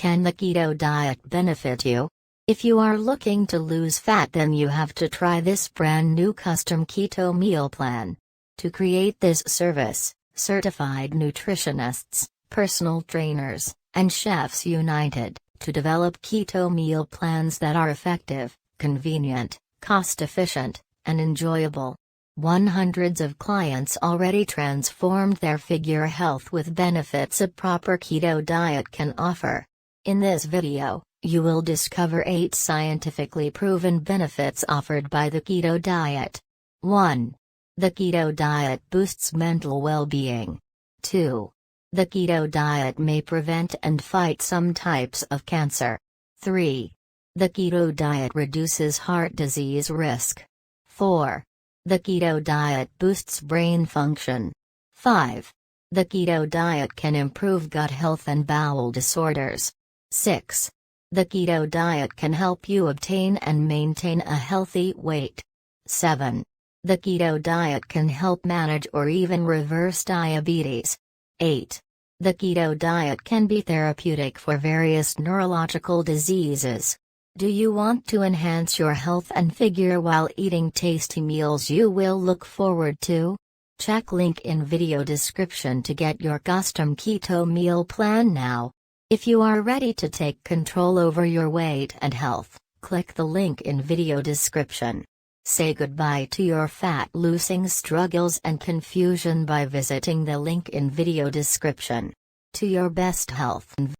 can the keto diet benefit you? If you are looking to lose fat, then you have to try this brand new custom keto meal plan. To create this service, certified nutritionists, personal trainers, and chefs united to develop keto meal plans that are effective, convenient, cost-efficient, and enjoyable. Hundreds of clients already transformed their figure health with benefits a proper keto diet can offer. In this video, you will discover 8 scientifically proven benefits offered by the keto diet. 1. The keto diet boosts mental well-being. 2. The keto diet may prevent and fight some types of cancer. 3. The keto diet reduces heart disease risk. 4. The keto diet boosts brain function. 5. The keto diet can improve gut health and bowel disorders. 6. The keto diet can help you obtain and maintain a healthy weight. 7. The keto diet can help manage or even reverse diabetes. 8. The keto diet can be therapeutic for various neurological diseases. Do you want to enhance your health and figure while eating tasty meals you will look forward to? Check link in video description to get your custom keto meal plan now. If you are ready to take control over your weight and health, click the link in video description. Say goodbye to your fat-losing struggles and confusion by visiting the link in video description. To your best health and